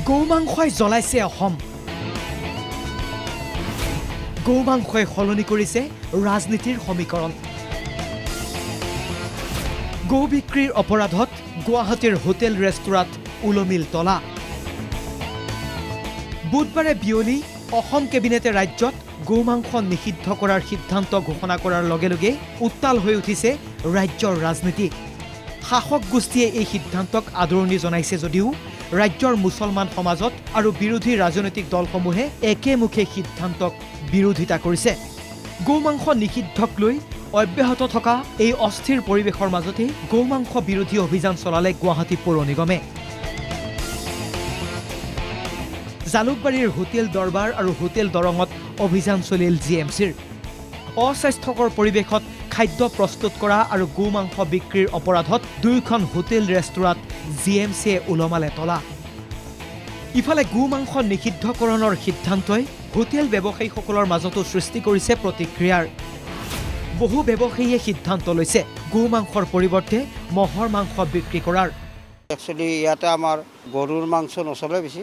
গৌমাংসই জ্বলাইছে অসম। গৌমাংসই সলনি কৰিছে ৰাজনীতিৰ সমীকৰণ। গৌ বিক্ৰীৰ অপৰাধত গুৱাহাটীৰ হোটেল ৰেষ্টুৰাঁত উলমিল তলা। বুধবাৰে বিয়লি অসম কেবিনেটে ৰাজ্যত গৌমাংস নিষিদ্ধ কৰাৰ সিদ্ধান্ত ঘোষণা কৰাৰ লগে লগে উত্তাল হৈ উঠিছে ৰাজ্যৰ ৰাজনীতি। শাসক গোষ্ঠীয়ে এই সিদ্ধান্তক আদৰণি জনাইছে যদিও ৰাজ্যৰ মুছলমান সমাজত আৰু বিৰোধী ৰাজনৈতিক দলসমূহে একেমুখে সিদ্ধান্তক বিৰোধিতা কৰিছে। গৌমাংস নিষিদ্ধক লৈ অব্যাহত থকা এই অস্থিৰ পৰিৱেশৰ মাজতে গৌমাংস বিৰোধী অভিযান চলালে গুৱাহাটী পৌৰ নিগমে। জালুকবাৰীৰ হোটেল দৰবাৰ আৰু হোটেল দৰঙত অভিযান চলিল জিএমচিৰ। অস্বাস্থ্যকৰ পৰিৱেশত খাদ্য প্ৰস্তুত কৰা আৰু গৌমাংস বিক্ৰীৰ অপৰাধত দুয়োখন হোটেল ৰেষ্টুৰাঁত জিএমচিয়ে ওলমালে তলা। ইফালে গৌমাংস নিষিদ্ধকৰণৰ সিদ্ধান্তই হোটেল ব্যৱসায়ীসকলৰ মাজতো সৃষ্টি কৰিছে প্ৰতিক্ৰিয়াৰ। বহু ব্যৱসায়ীয়ে সিদ্ধান্ত লৈছে গৌমাংসৰ পৰিৱৰ্তে মহৰ মাংস বিক্ৰী কৰাৰ। একচুৱেলি ইয়াতে আমাৰ গৰুৰ মাংস নচলে, বেছি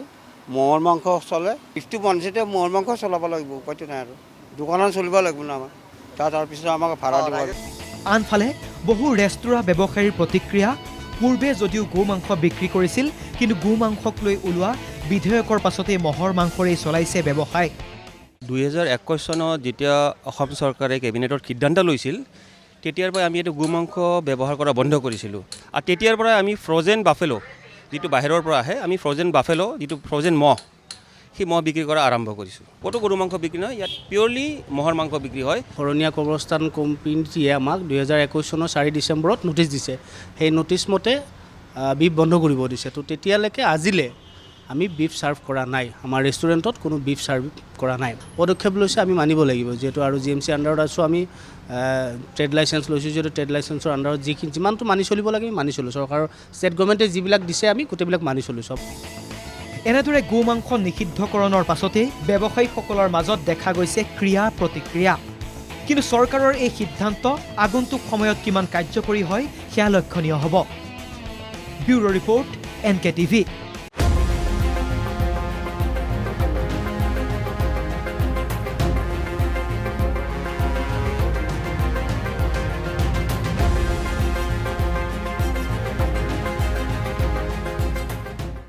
মহৰ মাংস চলে। 50% মহৰ মাংস চলাব লাগিব, উপায়টো নাই আৰু দোকানত চলিব লাগিব না আমাৰ। তাৰপিছত আমাক ভাড়া দিব। আনফালে বহু ৰেষ্টুৰাঁ ব্যৱসায়ীৰ প্ৰতিক্ৰিয়া, পূৰ্বে যদিও গৌমাংস বিক্ৰী কৰিছিল, কিন্তু গৌমাংসক লৈ ওলোৱা বিধেয়কৰ পাছতে মহৰ মাংসৰেই চলাইছে ব্যৱসায়। 2021 চনত যেতিয়া অসম চৰকাৰে কেবিনেটৰ সিদ্ধান্ত লৈছিল, তেতিয়াৰ পৰাই আমি এইটো গৌমাংস ব্যৱহাৰ কৰা বন্ধ কৰিছিলোঁ। আৰু তেতিয়াৰ পৰাই আমি ফ্ৰ'জেন বাফেলো, যিটো বাহিৰৰ পৰা আহে, আমি ফ্ৰ'জেন বাফেলো, যিটো ফ্ৰ'জেন মহ, সেই মহ বিক্ৰী কৰা আৰম্ভ কৰিছোঁ। ক'তো গৰু মাংস বিক্ৰী নহয়, ইয়াত পিয়ৰলি মহৰ মাংস বিক্ৰী হয়। শৰণীয়া কবৰস্থান কোম্পানীয়ে আমাক 2021 চনৰ 4 ডিচেম্বৰত নটিচ দিছে। সেই নটিচ মতে বিফ বন্ধ কৰিব দিছে। তো তেতিয়ালৈকে আজিলে আমি বিফ ছাৰ্ভ কৰা নাই, আমাৰ ৰেষ্টুৰেণ্টত কোনো বিফ ছাৰ্ভ কৰা নাই। পদক্ষেপ লৈছে, আমি মানিব লাগিব, যিহেতু আৰু জিএমচি আণ্ডাৰত আছোঁ। আমি ট্ৰেড লাইচেঞ্চ লৈছোঁ, যিহেতু ট্ৰেড লাইচেঞ্চৰ আণ্ডাৰত যিমানটো মানি চলিব লাগে মানি চলোঁ। চৰকাৰৰ ষ্টেট গভৰ্ণমেণ্টে যিবিলাক দিছে আমি গোটেইবিলাক মানি চলোঁ চব। এনেদৰে গৌমাংস নিষিদ্ধকৰণৰ পাছতে ব্যৱসায়ীসকলৰ মাজত দেখা গৈছে ক্ৰিয়া প্ৰতিক্ৰিয়া। কিন্তু চৰকাৰৰ এই সিদ্ধান্ত আগন্তুক সময়ত কিমান কাৰ্যকৰী হয় সেয়া লক্ষণীয় হ'ব। Bureau report, NKTV।